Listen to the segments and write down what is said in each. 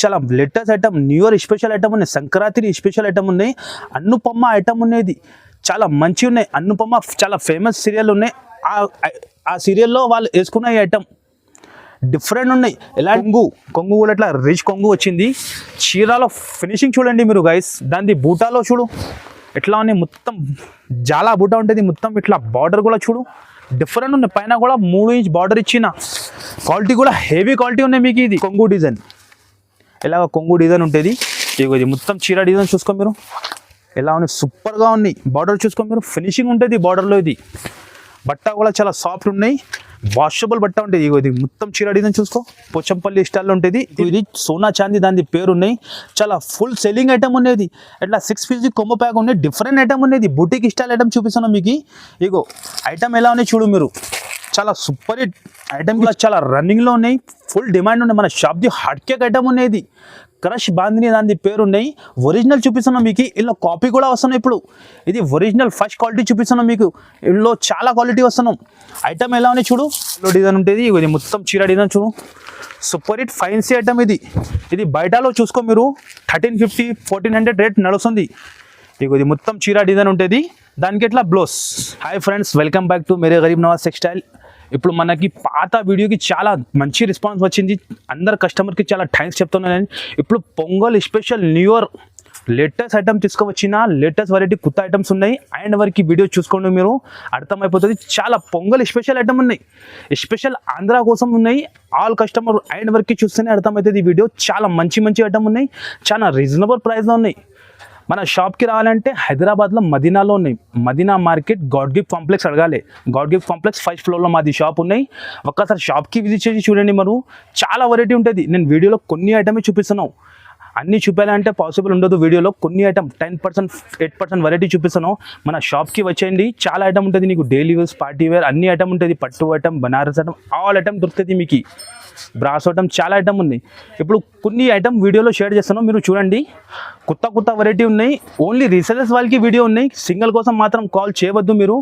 చాలా latest item, new year special item ఉన్నాయి, Sankranti special item ఉన్నాయి, అనుపమ ఐటమ్ ఉన్నది, చాలా మంచిగా ఉన్నాయి. అనుపమ చాలా ఫేమస్ సీరియల్ ఉన్నాయి, ఆ సీరియల్లో వాళ్ళు వేసుకున్న ఈ ఐటమ్ డిఫరెంట్ ఉన్నాయి. ఎలా కొంగు కూడా ఇట్లా రిచ్ కొంగు వచ్చింది. చీరలో ఫినిషింగ్ చూడండి మీరు గైస్, దాని బూటాలో చూడు ఎట్లా ఉన్నాయి, మొత్తం చాలా బూటా ఉంటుంది, మొత్తం ఇట్లా బార్డర్ కూడా చూడు డిఫరెంట్ ఉన్నాయి. పైన కూడా 3 ఇంచ్ బార్డర్ ఇచ్చిన, క్వాలిటీ కూడా హెవీ క్వాలిటీ ఉన్నాయి. మీకు ఇది కొంగు డిజైన్, ఎలాగ కొంగు డిజైన్ ఉంటుంది. ఇది మొత్తం చీర డిజైన్ చూసుకో మీరు, ఎలా ఉన్నాయి, సూపర్గా ఉన్నాయి. బార్డర్ చూసుకో మీరు, ఫినిషింగ్ ఉంటుంది బార్డర్లో. ఇది బట్ట కూడా చాలా సాఫ్ట్ ఉన్నాయి, వాషబుల్ బట్ట ఉంటుంది. ఇది మొత్తం చీర డిజైన్ చూసుకో, పోచంపల్లి స్టైల్లో ఉంటుంది. ఇది సోనా చాందీ దాని పేరు ఉన్నాయి, చాలా ఫుల్ సెల్లింగ్ ఐటమ్ ఉన్నది. ఇట్లా 6 పీస్ కొమ్మ ప్యాక్ ఉన్నాయి, డిఫరెంట్ ఐటమ్ ఉన్నది. బుటీక్ స్టైల్ ఐటమ్ చూపిస్తాను మీకు. ఇగో ఐటమ్ ఎలా ఉన్నాయి చూడు మీరు, చాలా సూపర్ హిట్ ఐటమ్ కూడా చాలా రన్నింగ్లో ఉన్నాయి, ఫుల్ డిమాండ్ ఉన్నాయి. మన షాప్ది హాట్ కేక్ ఐటమ్ ఉన్నది, క్రష్ బాందిని దాని పేరు ఉన్నాయి. ఒరిజినల్ చూపిస్తున్నాం మీకు, ఇలా కాపీ కూడా వస్తున్నాయి. ఇప్పుడు ఇది ఒరిజినల్ ఫస్ట్ క్వాలిటీ చూపిస్తున్నాం మీకు, ఇందులో చాలా క్వాలిటీ వస్తున్నాం. ఐటమ్ ఎలా ఉన్నాయి చూడు, డిజైన్ ఉంటుంది. ఇది మొత్తం చీర డిజైన్ చూడు, సూపర్ హిట్ ఫైన్సీ ఐటమ్ ఇది. ఇది బయటలో చూసుకో మీరు 1350 1400 రేట్ నడుస్తుంది. ఇది మొత్తం చీర డిజైన్ ఉంటుంది, దానికి ఎట్లా blouse. Hi friends, welcome back to Mere Garib Nawaz textile. ఇప్పుడు మనకి పాత వీడియోకి చాలా మంచి రెస్పాన్స్ వచ్చింది, అందరు కస్టమర్కి చాలా థ్యాంక్స్ చెప్తున్నాను. ఇప్పుడు pongal special new year latest item తీసుకువచ్చిన, లేటెస్ట్ వెరైటీ కొత్త ఐటమ్స్ ఉన్నాయి. అండ్ వరకు వీడియో చూసుకోండి మీరు, అర్థమైపోతుంది. చాలా పొంగల్ స్పెషల్ ఐటమ్ ఉన్నాయి, స్పెషల్ ఆంధ్ర కోసం ఉన్నాయి. ఆల్ కస్టమర్ అండ్ వరకు చూస్తేనే అర్థమవుతుంది. ఈ వీడియో చాలా మంచి మంచి ఐటమ్ ఉన్నాయి, చాలా రీజనబుల్ ప్రైస్లో ఉన్నాయి. మన షాప్కి రావాలంటే హైదరాబాద్లో మదీనాలో ఉన్నాయి, Madina market God Gift Complex అడగాలి. గాడ్ గిఫ్ట్ కాంప్లెక్స్ 1st ఫ్లోర్లో మాది షాప్ ఉన్నాయి. ఒక్కసారి షాప్కి విజిట్ చేసి చూడండి మీరు, చాలా వెరైటీ ఉంటుంది. నేను వీడియోలో కొన్ని ఐటమే చూపిస్తున్నాను, అన్నీ చూపించాలంటే పాసిబుల్ ఉండదు. వీడియోలో కొన్ని ఐటమ్ 10% 8% వెరైటీ చూపిస్తాను. మన షాప్కి వచ్చేయండి, చాలా ఐటమ్ ఉంటుంది. నీకు డైలీ యూస్, పార్టీ వేర్ అన్ని ఐటమ్ ఉంటుంది. పట్టు item, Banaras item, all item దొరుకుతుంది మీకు. బ్రాస్ ఐటమ్ చాలా ఐటమ్ ఉంది. ఇప్పుడు కొన్ని ఐటమ్ వీడియోలో షేర్ చేస్తాను, మీరు చూడండి. కొత్త కొత్త వెరైటీ ఉన్నాయి, ఓన్లీ రీసెలర్స్ వాళ్ళకి వీడియో ఉన్నాయి. సింగిల్ కోసం మాత్రం కాల్ చేయవద్దు మీరు.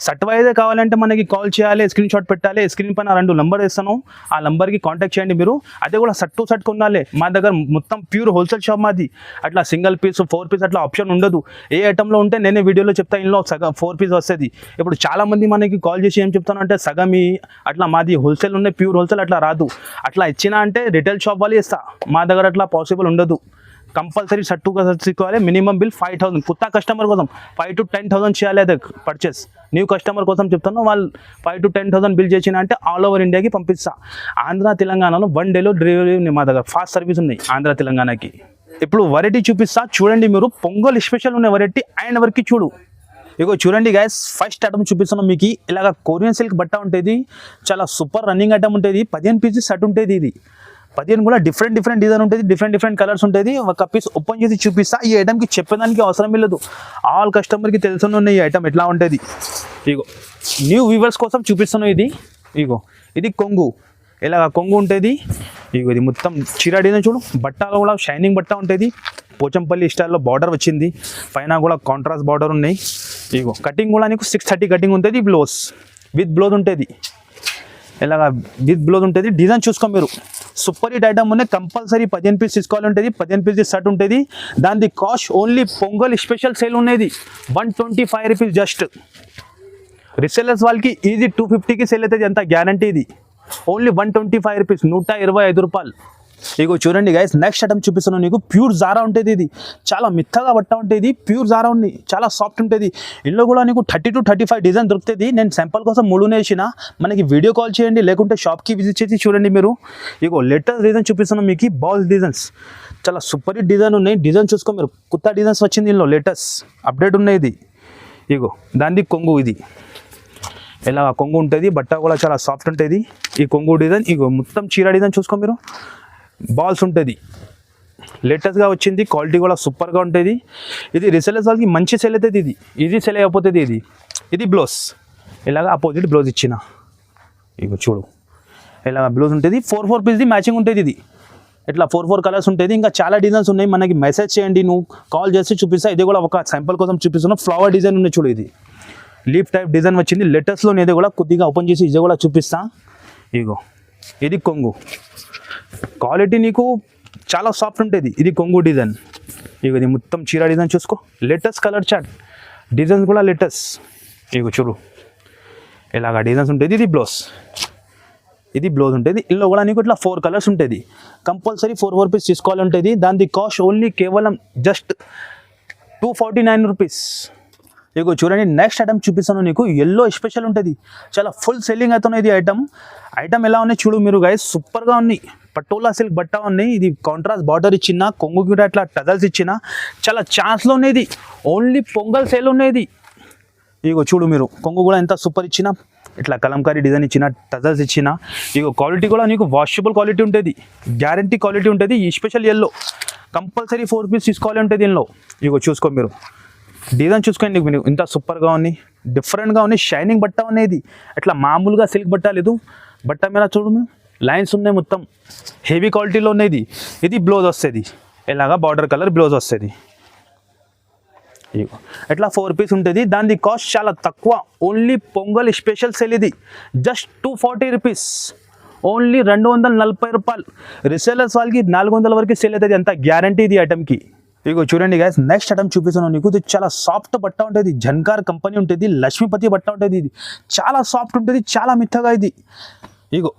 సర్టిఫైడే కావాలంటే మనకి కాల్ చేయాలి, స్క్రీన్ షాట్ పెట్టాలి. స్క్రీన్ పైన 2 నంబర్ ఇస్తాను, ఆ నంబర్కి కాంటాక్ట్ చేయండి మీరు. అదే కూడా సట్ టు సట్ కొనాలి. మా దగ్గర మొత్తం ప్యూర్ హోల్సేల్ షాప్ మాది. అట్లా సింగిల్ పీస్ 4 పీస్ అట్లా ఆప్షన్ ఉండదు. ఏ ఐటమ్లో ఉంటే నేనే వీడియోలో చెప్తాను, ఇందులో సగం 4 పీస్ వస్తుంది. ఇప్పుడు చాలామంది మనకి కాల్ చేసి ఏం చెప్తాను అంటే సగం అట్లా మాది హోల్సేల్ ఉన్నాయి, ప్యూర్ హోల్సేల్ అట్లా రాదు. అట్లా ఇచ్చినా అంటే రిటైల్ షాప్ వాళ్ళు ఇస్తా, మా దగ్గర అట్లా పాసిబుల్ ఉండదు. కంపల్సరీ సట్టుగా తీసుకోవాలి. Minimum bill 5000. కొత్త కస్టమర్ కోసం 5 to 10,000 చేయాలి. అదే పర్చేస్. న్యూ కస్టమర్ కోసం చెప్తాను, వాళ్ళు 5 to 10,000 బిల్ చేసిన అంటే ఆల్ ఓవర్ ఇండియాకి పంపిస్తా. ఆంధ్ర తెలంగాణలో 1 డేలో డెలివరీ ఉంది మా దగ్గర, ఫాస్ట్ సర్వీస్ ఉన్నాయి ఆంధ్ర తెలంగాణకి. ఇప్పుడు వెరైటీ చూపిస్తా చూడండి మీరు, పొంగల్ స్పెషల్ ఉన్న వెరైటీ అండ్ వరకు చూడు. ఇగో చూడండి గైస్, ఫస్ట్ ఐటమ్ చూపిస్తున్నాం మీకు. ఇలాగ కొరియన్ సిల్క్ బట్ట ఉంటుంది, చాలా సూపర్ రన్నింగ్ ఐటమ్ ఉంటుంది. 15 పీసెస్ సెట్ ఉంటుంది. ఇది 15 కూడా డిఫరెంట్ డిజైన్ ఉంటుంది, డిఫరెంట్ కలర్స్ ఉంటుంది. ఒక పీస్ ఓపెన్ చేసి చూపిస్తా. ఈ ఐటమ్కి చెప్పేదానికి అవసరం లేదు, ఆల్ కస్టమర్కి తెలుసున్న ఈ ఐటమ్ ఎట్లా ఉంటుంది. ఇగో న్యూ వ్యూవర్స్ కోసం చూపిస్తున్నాం. ఇగో ఇది కొంగు, ఇలాగ కొంగు ఉంటుంది. ఇగో ఇది మొత్తం చీర డిజైన్ చూడు, బట్టలో కూడా షైనింగ్ బట్ట ఉంటుంది. పోచంపల్లి స్టైల్లో బార్డర్ వచ్చింది, పైన కూడా కాంట్రాస్ట్ బార్డర్ ఉన్నాయి. ఇగో కటింగ్ కూడా నీకు 630 కటింగ్ ఉంటుంది. బ్లౌజ్ విత్ బ్లౌజ్ ఉంటుంది, ఇలాగా విత్ బ్లౌజ్ ఉంటుంది. డిజైన్ చూసుకో మీరు, సూపర్ హిట్ ఐటమ్ ఉన్నాయి. కంపల్సరీ 15 పీస్ తీసుకోవాలి ఉంటుంది, 15 పీస్ సెట్ ఉంటుంది. దాని cost only pongal special sale ఉన్నది 125 రూపీస్ జస్ట్. రీసెలర్స్ వాళ్ళకి ఈజీ 250కి సేల్ అవుతుంది, అంత గ్యారంటీ. ఇది ఓన్లీ 125 రూపీస్, 125 రూపాయలు. ఇగో చూడండి గైస్, నెక్స్ట్ ఐటమ్ చూపిస్తున్నాను నీకు. ప్యూర్ జారా ఉంటుంది. ఇది చాలా మిత్తగా బట్ట ఉంటుంది, ప్యూర్ జారా ఉంది, చాలా సాఫ్ట్ ఉంటుంది. ఇందులో కూడా నీకు 30 to 35 డిజైన్ దొరుకుతుంది. నేను శాంపుల్ కోసం 3 వేసిన, మనకి వీడియో కాల్ చేయండి, లేకుంటే షాప్కి విజిట్ చేసి చూడండి మీరు. ఇగో లేటెస్ట్ డిజైన్ చూపిస్తున్నాను మీకు, బాల్ డిజైన్స్, చాలా సూపర్ హిట్ డిజైన్ ఉన్నాయి. డిజైన్ చూసుకో మీరు, కొత్త డిజైన్స్ వచ్చింది ఇందులో, లేటెస్ట్ అప్డేట్ ఉన్నాయి. ఇది ఇగో దాని కొంగు, ఇది ఇలా కొంగు ఉంటుంది. బట్ట కూడా చాలా సాఫ్ట్ ఉంటుంది. ఈ కొంగు డిజైన్, ఇగో మొత్తం చీర డిజైన్ చూసుకో మీరు, బాల్స్ ఉంటుంది, లేటెస్ట్గా వచ్చింది. క్వాలిటీ కూడా సూపర్గా ఉంటుంది. ఇది రీసెలర్స్ వాళ్ళకి మంచి సెల్ అవుతుంది. ఇది సెల్ అయిపోతుంది. ఇది బ్లౌజ్, ఇలాగ ఆపోజిట్ బ్లౌజ్ ఇచ్చిన. ఇగో చూడు, ఇలాగ బ్లౌజ్ ఉంటుంది. 4 పీస్ది మ్యాచింగ్ ఉంటుంది. ఇది ఇట్లా 4 కలర్స్ ఉంటుంది. ఇంకా చాలా డిజైన్స్ ఉన్నాయి, మనకి మెసేజ్ చేయండి, నువ్వు కాల్ చేసి చూపిస్తా. ఇది కూడా ఒక శాంపుల్ కోసం చూపిస్తున్నా. ఫ్లవర్ డిజైన్ ఉన్నాయి చూడు, ఇది లీఫ్ టైప్ డిజైన్ వచ్చింది లేటెస్ట్లో. ఇది కూడా కొద్దిగా ఓపెన్ చేసి ఇది కూడా చూపిస్తా. ఇగో ఇది కొంగు, క్వాలిటీ నీకు చాలా సాఫ్ట్ ఉంటుంది. ఇది కొంగు డిజైన్. ఇక ఇది మొత్తం చీర డిజైన్ చూసుకో, లేటెస్ట్ కలర్ చార్ట్, డిజైన్స్ కూడా లేటెస్ట్. ఇక చూడు ఇలాగా డిజైన్స్ ఉంటుంది. ఇది బ్లౌజ్, ఇది బ్లౌజ్ ఉంటుంది. ఇందులో కూడా నీకు ఇట్లా 4 కలర్స్ ఉంటుంది. కంపల్సరీ 4 పీస్ తీసుకోవాలి ఉంటుంది. దాని కాస్ట్ ఓన్లీ కేవలం జస్ట్ 249 రూపీస్. ఇగో చూడండి, నెక్స్ట్ ఐటమ్ చూపిస్తాను నీకు. ఎల్లో స్పెషల్ ఉంటుంది, చాలా ఫుల్ సెల్లింగ్ అవుతున్నాయి. ఇది ఐటమ్ ఎలా ఉన్నాయి చూడు మీరు గైస్, సూపర్గా ఉన్నాయి. పటోలా సిల్క్ బట్ట ఉన్నాయి. ఇది కాంట్రాస్ట్ బార్డర్ ఇచ్చిన, కొంగు కూడా ఇట్లా టజల్స్ ఇచ్చిన, చాలా ఛాన్స్లో ఉన్నది. ఓన్లీ పొంగల్ సేల్ ఉన్నది. ఇగో చూడు మీరు, కొంగు కూడా ఎంత సూపర్ ఇచ్చిన, ఇట్లా కలంకారీ డిజైన్ ఇచ్చిన, టజల్స్ ఇచ్చిన. ఇగో క్వాలిటీ కూడా నీకు వాషబుల్ క్వాలిటీ ఉంటుంది, గ్యారంటీ క్వాలిటీ ఉంటుంది. ఈ స్పెషల్ ఎల్లో కంపల్సరీ 4 పీస్ తీసుకోవాలి ఉంటుంది దీనిలో. ఇగో చూసుకో మీరు, డిజైన్ చూసుకోండి మీరు, ఇంత సూపర్గా ఉంది, డిఫరెంట్గా ఉంది. షైనింగ్ బట్ట అనేది ఇట్లా మామూలుగా సిల్క్ బట్ట లేదు. బట్ట మీద చూడు లైన్స్ ఉన్నాయి, మొత్తం హెవీ క్వాలిటీలో ఉన్నది. ఇది బ్లౌజ్ వస్తుంది, ఇలాగా బార్డర్ కలర్ బ్లౌజ్ వస్తుంది. ఇగో ఇట్లా 4 పీస్ ఉంటుంది. దాని కాస్ట్ చాలా తక్కువ, ఓన్లీ పొంగల్ స్పెషల్ సేల్. ఇది జస్ట్ 240 రూపీస్, ఓన్లీ 240 రూపాయలు. రిసేలర్స్ వాళ్ళకి 400 వరకు సేల్ అవుతుంది, అంత గ్యారంటీ ఇది ఐటమ్కి. ఇగో చూడండి గైస్, నెక్స్ట్ ఐటమ్ చూపిస్తున్నాను నీకు. ఇది చాలా సాఫ్ట్ బట్ట ఉంటుంది, జన్కార్ కంపెనీ ఉంటుంది, లక్ష్మీపతి బట్ట ఉంటుంది. ఇది చాలా సాఫ్ట్ ఉంటుంది, చాలా మెత్తగా. ఇది ఇగో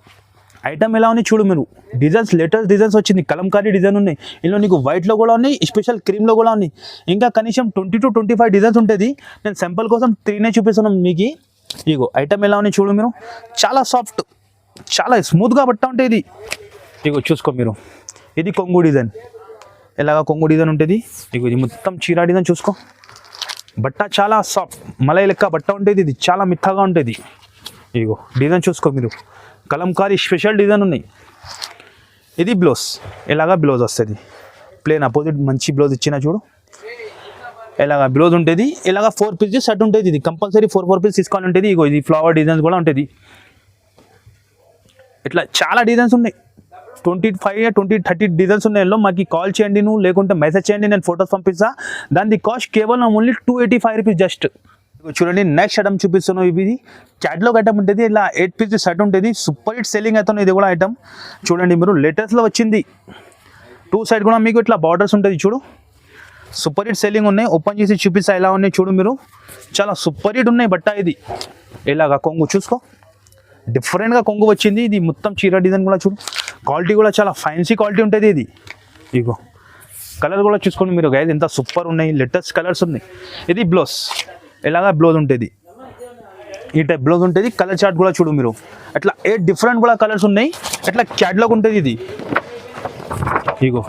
ఐటమ్ ఎలా ఉంది చూడు మీరు, డిజైన్స్ లేటెస్ట్ డిజైన్స్ వచ్చింది, కలంకారీ డిజైన్ ఉన్నాయి. ఇందులో నీకు వైట్లో కూడా ఉన్నాయి, స్పెషల్ క్రీమ్లో కూడా ఉన్నాయి. ఇంకా కనీసం 20 to 25 డిజైన్స్ ఉంటుంది. నేను సింపుల్ కోసం 3నే చూపిస్తున్నాను మీకు. ఇగో ఐటమ్ ఎలా ఉంది చూడు మీరు, చాలా సాఫ్ట్, చాలా స్మూత్గా బట్ట ఉంటుంది ఇది. ఇగో చూసుకో మీరు, ఇది కొంగు డిజైన్, ఇలాగా కొంగు డిజైన్ ఉంటుంది. ఇగో ఇది మొత్తం చీర డిజైన్ చూసుకో, బట్ట చాలా సాఫ్ట్, మలై లెక్క బట్ట ఉంటుంది. ఇది చాలా మిత్తగా ఉంటుంది. ఇగో డిజైన్ చూసుకో మీరు, కలంకారీ స్పెషల్ డిజైన్ ఉన్నాయి. ఇది బ్లౌజ్, ఇలాగా బ్లౌజ్ వస్తుంది, ప్లేన్ అపోజిట్ మంచి బ్లౌజ్ ఇచ్చిన చూడు, ఇలాగా బ్లౌజ్ ఉంటుంది. ఇలాగా 4 పీస్ సెట్ ఉంటుంది. ఇది కంపల్సరీ 4 పీస్ తీసుకోవాలి ఉంటుంది. ఇగో ఇది ఫ్లవర్ డిజైన్స్ కూడా ఉంటుంది. ఇట్లా చాలా డిజైన్స్ ఉన్నాయి, 25, 20, 30 డిజైన్స్ ఉన్నాయి. మాకు కాల్ చేయండి, నువ్వు లేకుంటే మెసేజ్ చేయండి, నేను ఫొటోస్ పంపిస్తా. దాని కాస్ట్ కేవలం ఓన్లీ 285 రూపీస్ జస్ట్. చూడండి, నెక్స్ట్ ఐటమ్ చూపిస్తున్నాను. ఇది క్యాట్లాగ్ ఐటమ్ ఉంటుంది, ఇలా 8 పీస్ సెట్ ఉంటుంది. సూపర్ హిట్ సెల్లింగ్ అవుతుంది ఇది కూడా ఐటమ్. చూడండి మీరు, లేటెస్ట్లో వచ్చింది. 2 సైడ్ కూడా మీకు ఇట్లా బార్డర్స్ ఉంటుంది చూడు, సూపర్ హిట్ సెల్లింగ్ ఉన్నాయి. ఓపెన్ చేసి చూపిస్తా ఎలా ఉన్నాయి చూడు మీరు, చాలా సూపర్ హిట్ ఉన్నాయి బట్ట. ఇది ఇలాగా కొంగు చూసుకో, డిఫరెంట్గా కొంగు వచ్చింది. ఇది మొత్తం చీర డిజైన్ కూడా చూడు, క్వాలిటీ కూడా చాలా ఫైన్సీ క్వాలిటీ ఉంటుంది ఇది. ఇగో కలర్ కూడా చూసుకోండి మీరు గైస్, ఎంత సూపర్ ఉన్నాయి, లేటెస్ట్ కలర్స్ ఉన్నాయి. ఇది బ్లౌజ్, ఇలాగా బ్లౌజ్ ఉంటుంది, ఈ టైప్ బ్లౌజ్ ఉంటుంది. కలర్ చార్ట్ కూడా చూడు మీరు, అట్లా 8 డిఫరెంట్ కూడా కలర్స్ ఉన్నాయి. అట్లా క్యాట్లాగ్ ఉంటుంది ఇది. ఇగో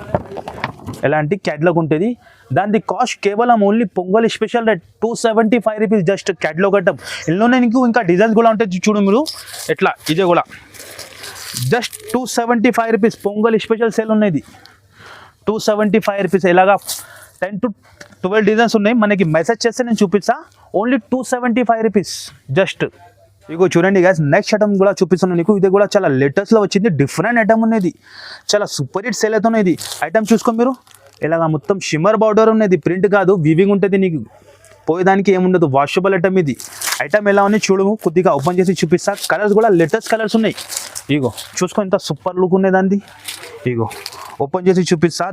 ఎలాంటి క్యాట్లాగ్ ఉంటుంది. దాని కాస్ట్ కేవలం only pongal special rate 275 rupees just. Catalogue item ఇందులోనే నీకు ఇంకా డిజైన్స్ కూడా ఉంటాయి చూడు మీరు, ఎట్లా ఇదే కూడా just 275 rupees. Pongal special sale ఉన్నది 275 రూపీస్. ఇలాగా 10 to 12 డిజైన్స్ ఉన్నాయి. మనకి మెసేజ్ చేస్తే నేను చూపిస్తా. Only 275 rupees just. ఇగో చూడండి గైస్, నెక్స్ట్ ఐటమ్ కూడా చూపిస్తున్నాను నీకు. ఇది కూడా చాలా లేటెస్ట్లో వచ్చింది, డిఫరెంట్ ఐటమ్ ఉన్నది, చాలా సూపర్ హిట్ సేల్ అవుతున్నది. ఐటమ్ చూసుకో మీరు, ఇలాగా మొత్తం షిమ్మర్ బార్డర్ ఉన్నది, ప్రింట్ కాదు, వీవింగ్ ఉంటుంది. నీకు పోయేదానికి ఏముండదు, వాషబుల్ ఐటమ్ ఇది. ఐటమ్ ఎలా ఉంది చూడు, కొద్దిగా ఓపెన్ చేసి చూపిస్తా. కలర్స్ కూడా లేటెస్ట్ కలర్స్ ఉన్నాయి. ఇగో చూసుకో, ఇంత సూపర్ లుక్ ఉన్నాయి దాన్ని. ఇగో ఓపెన్ చేసి చూపిస్తా.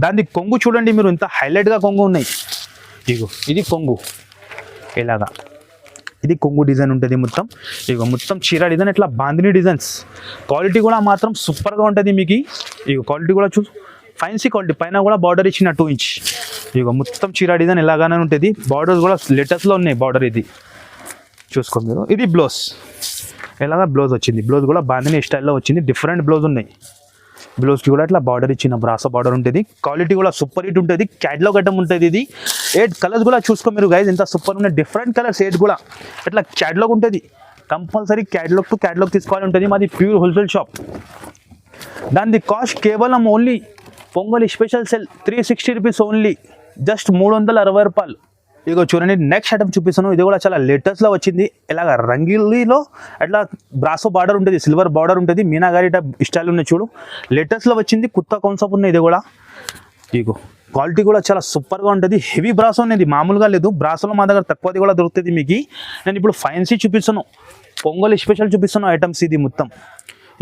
దాన్ని కొంగు చూడండి మీరు, ఇంత హైలైట్గా కొంగు ఉన్నాయి. ఇగో ఇది కొంగు, ఇలాగా ఇది కొంగు డిజైన్ ఉంటుంది మొత్తం. ఇగో మొత్తం చీర డిజైన్, ఇట్లా బాందిని డిజైన్స్. క్వాలిటీ కూడా మాత్రం సూపర్గా ఉంటుంది మీకు. ఇగో క్వాలిటీ కూడా చూ, ఫైన్సీ క్వాలిటీ, పైన కూడా బార్డర్ ఇచ్చిన 2 ఇంచ్. ఇగో మొత్తం చీర డిజైన్ ఇలాగానే ఉంటుంది. బార్డర్స్ కూడా లేటెస్ట్లో ఉన్నాయి బార్డర్. ఇది చూసుకో మీరు, ఇది బ్లౌజ్, ఇలాగా బ్లౌజ్ వచ్చింది. బ్లౌజ్ కూడా బాందిని స్టైల్లో వచ్చింది, డిఫరెంట్ బ్లౌజ్ ఉన్నాయి. బ్లౌజ్కి కూడా ఇట్లా బార్డర్ ఇచ్చిన బ్రాసో బార్డర్ ఉంటుంది. క్వాలిటీ కూడా సూపర్ హిట్ ఉంటుంది, క్యాట్లాగ్ ఐటమ్ ఉంటుంది. ఇది 8 కలర్స్ కూడా చూసుకో మీరు గైజ్, ఎంత సూపర్ ఉన్నాయి, డిఫరెంట్ కలర్స్ 8 కూడా. ఇట్లా క్యాట్లాగ్ ఉంటుంది, కంపల్సరీ క్యాట్లాగ్ టు క్యాట్లాగ్ తీసుకోవాలి ఉంటుంది. మాది ప్యూర్ హోల్సేల్ షాప్. దాని కాస్ట్ కేవలం only pongal special cell 360 rupees only, just 360 రూపాయలు. ఇగో చూడండి, నెక్స్ట్ ఐటమ్ చూపిస్తాను. ఇది కూడా చాలా లేటెస్ట్లో వచ్చింది. ఇలాగ రంగిలీలో అట్లా బ్రాసో బార్డర్ ఉంటుంది, సిల్వర్ బార్డర్ ఉంటుంది, మీనాగారి టైప్ స్టైల్ ఉన్నాయి చూడు, లేటెస్ట్లో వచ్చింది, కొత్త కాన్సెప్ట్ ఉన్నాయి ఇది కూడా. ఇగో క్వాలిటీ కూడా చాలా సూపర్గా ఉంటుంది. హెవీ బ్రాసో అనేది మామూలుగా లేదు, బ్రాసోలో మా దగ్గర తక్కువది కూడా దొరుకుతుంది మీకు. నేను ఇప్పుడు ఫైన్సీ చూపిస్తాను, పొంగల్ స్పెషల్ చూపిస్తాను ఐటమ్స్. ఇది మొత్తం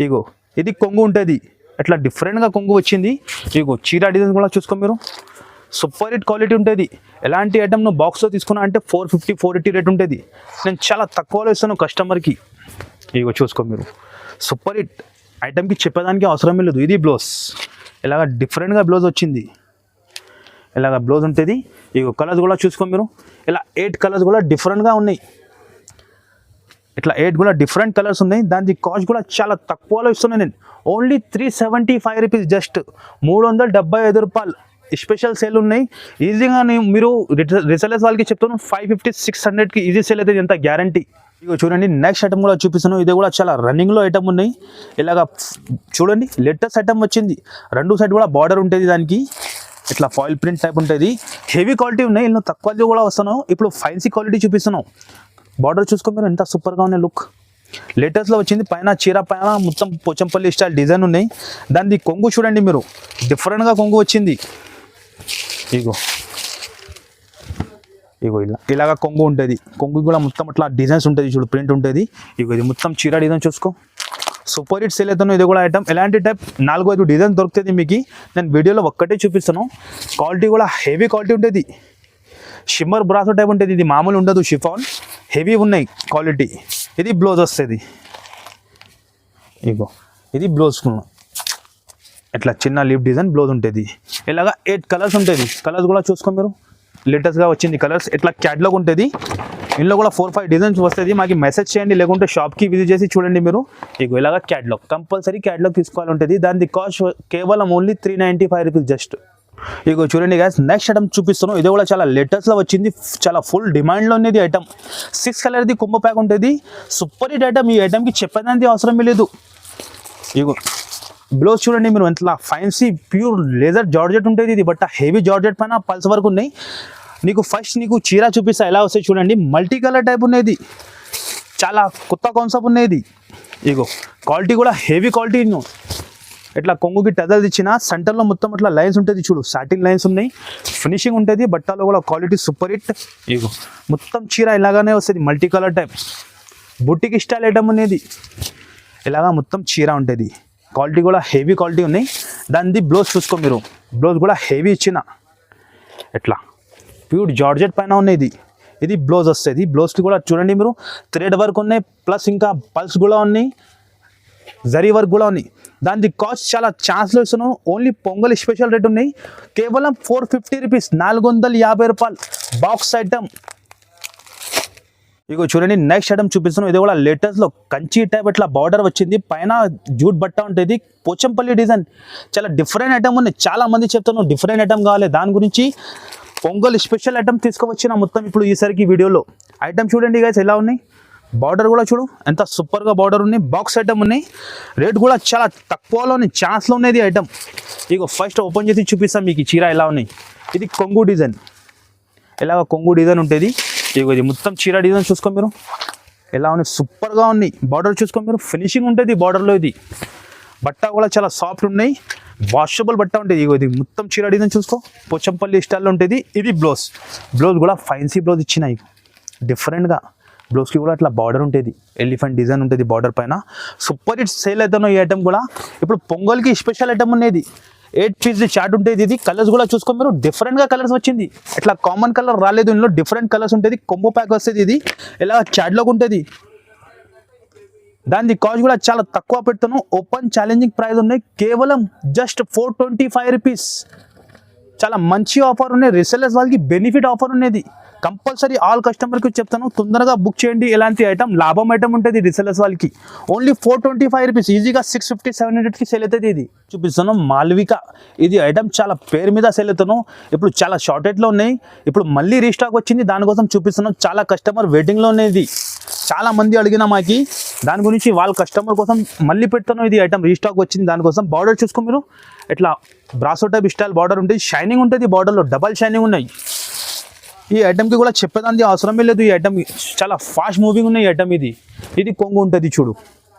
ఇగో, ఇది కొంగు ఉంటుంది, ఇట్లా డిఫరెంట్గా కొంగు వచ్చింది. ఇగో చీర డిజైన్ కూడా చూసుకో మీరు, సూపర్ హిట్ క్వాలిటీ ఉంటుంది. ఎలాంటి ఐటమ్ నువ్వు బాక్స్లో తీసుకున్నా అంటే 450 480 రేట్ ఉంటుంది. నేను చాలా తక్కువలో ఇస్తాను కస్టమర్కి. ఇగో చూసుకో మీరు, సూపర్ హిట్ ఐటమ్కి చెప్పేదానికి అవసరం లేదు. ఇది బ్లౌజ్, ఇలాగ డిఫరెంట్గా బ్లౌజ్ వచ్చింది. ఇలాగ బ్లౌజ్ ఉంటుంది. ఇగో కలర్స్ కూడా చూసుకో మీరు, ఇలా 8 కలర్స్ కూడా డిఫరెంట్గా ఉన్నాయి. ఇట్లా 8 కూడా డిఫరెంట్ కలర్స్ ఉన్నాయి. దాని కాస్ట్ కూడా చాలా తక్కువలో ఇస్తున్నాను నేను, ఓన్లీ 375 రూపీస్, జస్ట్ 375 రూపాయలు. స్పెషల్ సేల్ ఉన్నాయి. ఈజీగా మీరు రిసెలర్స్ వాళ్ళకి చెప్తాను 550 600కి ఈజీ సేల్ అయితే ఎంత గ్యారంటీ. ఇగో చూడండి, నెక్స్ట్ ఐటమ్ కూడా చూపిస్తాను. ఇది కూడా చాలా రన్నింగ్లో ఐటమ్ ఉన్నాయి. ఇలాగా చూడండి, లేటెస్ట్ ఐటమ్ వచ్చింది. 2 సైడ్ కూడా బార్డర్ ఉంటుంది దానికి, ఇట్లా ఫాయిల్ ప్రింట్ టైప్ ఉంటుంది. హెవీ క్వాలిటీ ఉన్నాయి. నేను తక్కువ కూడా వస్తాను. ఇప్పుడు ఫ్యాన్సీ క్వాలిటీ చూపిస్తున్నాను. బార్డర్ చూసుకో మీరు, ఎంత సూపర్గా ఉన్నాయి లుక్. లేటెస్ట్లో వచ్చింది. పైన చీర పైన మొత్తం పోచంపల్లి స్టైల్ డిజైన్ ఉన్నాయి. దాని కొంగు చూడండి మీరు, డిఫరెంట్గా కొంగు వచ్చింది. ఇగో ఇగో ఇలాగా కొంగు ఉంటుంది. కొంగు కూడా మొత్తం అట్లా డిజైన్స్ ఉంటుంది చూడు, ప్రింట్ ఉంటుంది. ఇగో ఇది మొత్తం చీర డిజైన్ చూసుకో, సూపర్ హిట్ సేల్ అవుతాను. ఇది కూడా ఐటమ్ ఎలాంటి టైప్ 4-5 డిజైన్ దొరుకుతుంది మీకు. నేను వీడియోలో ఒక్కటే చూపిస్తాను. క్వాలిటీ కూడా హెవీ క్వాలిటీ ఉంటుంది. షిమ్మర్ బ్రాసో టైప్ ఉంటుంది. ఇది మామూలు ఉండదు, షిఫాన్ హెవీ ఉన్నాయి క్వాలిటీ. ఇది బ్లౌజ్ వస్తుంది. ఇగో ఇది బ్లౌజ్, ఇట్లా చిన్న లీఫ్ డిజైన్ బ్లౌజ్ ఉంటుంది. ఇలాగా 8 కలర్స్ ఉంటుంది. కలర్స్ కూడా చూసుకో మీరు, లేటెస్ట్గా వచ్చింది కలర్స్. ఇట్లా క్యాటలాగ్ ఉంటుంది. ఇందులో కూడా 4-5 డిజైన్స్ వస్తుంది. మాకు మెసేజ్ చేయండి, లేకుంటే షాప్కి విజిట్ చేసి చూడండి మీరు. ఇగో ఇలాగా క్యాటలాగ్, కంపల్సరీ క్యాటలాగ్ తీసుకోవాలి ఉంటుంది. దాని కాస్ట్ కేవలం ఓన్లీ 395 రూపీస్ జస్ట్. ఇగో చూడండి గైస్, నెక్స్ట్ ఐటమ్ చూపిస్తున్నాను. ఇది కూడా చాలా లేటెస్ట్లో వచ్చింది. చాలా ఫుల్ డిమాండ్లో ఉన్నది ఐటమ్. 6 కలర్ది కుంభ ప్యాక్ ఉంటుంది. Super hit item. ఈ ఐటమ్కి చెప్పడానికి అవసరం లేదు. ఇగో బ్లౌజ్ చూడండి మీరు, ఎంత ఫ్యాన్సీ ప్యూర్ లేజర్ జార్జెట్ ఉంటుంది. ఇది బట్ట హెవీ జార్జెట్ పైన పల్స్ వరకు ఉన్నాయి. ఫస్ట్ నీకు చీర చూపిస్తా ఎలా వస్తాయి చూడండి. మల్టీ కలర్ టైప్ ఉన్నది, చాలా కొత్త కాన్సెప్ట్ ఉన్నది. ఇగో క్వాలిటీ కూడా హెవీ క్వాలిటీ. ఇట్లా కొంగుకి టజల్స్ ఇచ్చిన సెంటర్లో మొత్తం అట్లా లైన్స్ ఉంటుంది చూడు, సాటిన్ లైన్స్ ఉన్నాయి. ఫినిషింగ్ ఉంటుంది. బట్టలో కూడా క్వాలిటీ సూపర్ హిట్. ఇగో మొత్తం చీర ఇలాగానే వస్తుంది, మల్టీ కలర్ టైప్ బుట్టికి స్టైల్ ఐటమ్ అనేది. ఇలాగా మొత్తం చీర ఉంటుంది. క్వాలిటీ కూడా హెవీ క్వాలిటీ ఉన్నాయి. దానిది బ్లౌజ్ చూసుకో మీరు, బ్లౌజ్ కూడా హెవీ ఇచ్చిన, ఎట్లా ప్యూర్ జార్జెట్ పైన ఉన్నది. ఇది బ్లౌజ్ వస్తుంది. బ్లౌజ్కి కూడా చూడండి మీరు, థ్రెడ్ వర్క్ ఉన్నాయి, ప్లస్ ఇంకా పల్స్ కూడా ఉన్నాయి, జరీ వర్క్ కూడా ఉన్నాయి. దాని కాస్ట్ చాలా ఛాన్స్లో ఇస్తున్నాను. ఓన్లీ పొంగల్ స్పెషల్ రేట్ ఉన్నాయి, కేవలం 450 రూపీస్, 450 రూపాయలు బాక్స్ ఐటమ్. ఇగో చూడండి, నెక్స్ట్ ఐటమ్ చూపిస్తున్నాను. ఇది కూడా లేటెస్ట్లో కంచి టైప్ ఇట్లా బార్డర్ వచ్చింది. పైన జూట్ బట్ట ఉంటుంది, పోచంపల్లి డిజైన్. చాలా డిఫరెంట్ ఐటమ్ ఉన్నాయి. చాలా మంది చెప్తాను డిఫరెంట్ ఐటమ్ కావాలి, దాని గురించి పొంగల్ స్పెషల్ ఐటమ్ తీసుకువచ్చిన మొత్తం ఇప్పుడు ఈసారికి వీడియోలో. ఐటమ్ చూడండి గైస్ ఎలా ఉన్నాయి. బార్డర్ కూడా చూడు ఎంత సూపర్గా బార్డర్ ఉన్నాయి. బాక్స్ ఐటమ్ ఉన్నాయి. రేట్ కూడా చాలా తక్కువలోనే ఛాన్స్లో ఉన్నది ఐటమ్. ఇగో ఫస్ట్ ఓపెన్ చేసి చూపిస్తాం మీకు చీర ఎలా ఉన్నాయి. ఇది కొంగు డిజైన్, ఇలాగ కొంగు డిజైన్ ఉంటుంది. ఇగో ఇది మొత్తం చీర డిజైన్ చూసుకో మీరు, ఎలా ఉన్నాయి, సూపర్గా ఉన్నాయి. బార్డర్ చూసుకో మీరు, ఫినిషింగ్ ఉంటుంది బార్డర్లో. ఇది బట్ట కూడా చాలా సాఫ్ట్ ఉన్నాయి, వాషబుల్ బట్ట ఉంటుంది. ఇగో ఇది మొత్తం చీర డిజైన్ చూసుకో, పోచంపల్లి స్టైల్లో ఉంటుంది. ఇది బ్లౌజ్, బ్లౌజ్ కూడా ఫ్యాన్సీ బ్లౌజ్ ఇచ్చినాయి డిఫరెంట్గా. బ్లౌజ్కి కూడా అట్లా బార్డర్ ఉంటుంది, ఎలిఫెంట్ డిజైన్ ఉంటుంది బార్డర్ పైన. సూపర్ హిట్ సేల్ అవుతాను ఈ ఐటమ్ కూడా. ఇప్పుడు పొంగల్కి స్పెషల్ ఐటమ్ ఉన్నది. 8 పీస్ చార్ట్ ఉంటుంది. ఇది కలర్స్ కూడా చూసుకో మీరు, డిఫరెంట్గా కలర్స్ వచ్చింది. ఇట్లా కామన్ కలర్ రాలేదు, ఇందులో డిఫరెంట్ కలర్స్ ఉంటుంది. కొంబో ప్యాక్ వస్తుంది. ఇది ఇలా చాట్లోకి ఉంటుంది. దాని కాస్ట్ కూడా చాలా తక్కువ పెడతాను. ఓపెన్ ఛాలెంజింగ్ ప్రైస్ ఉన్నాయి, కేవలం జస్ట్ 425 రూపీస్. చాలా మంచి ఆఫర్ ఉన్నాయి. రీసెలర్స్ వాళ్ళకి బెనిఫిట్ ఆఫర్ ఉన్నది. కంపల్సరీ ఆల్ కస్టమర్కి చెప్తాను, తొందరగా బుక్ చేయండి. ఎలాంటి ఐటమ్ లాభం ఐటమ్ ఉంటుంది రీసెలర్స్ వాళ్ళకి. ఓన్లీ 425 రూపీస్, ఈజీగా 650 700కి సేల్ అవుతుంది. ఇది చూపిస్తాను మాల్విక. ఇది ఐటమ్ చాలా పేరు మీద సేల్ అవుతాను. ఇప్పుడు చాలా షార్టేజ్లో ఉన్నాయి. ఇప్పుడు మళ్ళీ రీస్టాక్ వచ్చింది, దానికోసం చూపిస్తున్నాం. చాలా కస్టమర్ వెయిటింగ్లో ఉన్నది. చాలా మంది అడిగిన మాకి, దాని గురించి వాళ్ళ కస్టమర్ కోసం మళ్ళీ పెడతాను. ఇది ఐటమ్ రీస్టాక్ వచ్చింది, దానికోసం. బార్డర్ చూసుకో మీరు, ఇట్లా బ్రాసో టైప్ స్టైల్ బార్డర్ ఉంటుంది. షైనింగ్ ఉంటుంది బార్డర్లో, డబల్ షైనింగ్ ఉన్నాయి. ఈ ఐటమ్కి కూడా చెప్పేదానికి అవసరమే లేదు. ఈ ఐటమ్ చాలా ఫాస్ట్ మూవింగ్ ఉన్నాయి. ఈ ఐటమ్ ఇది కొంగు ఉంటుంది చూడు,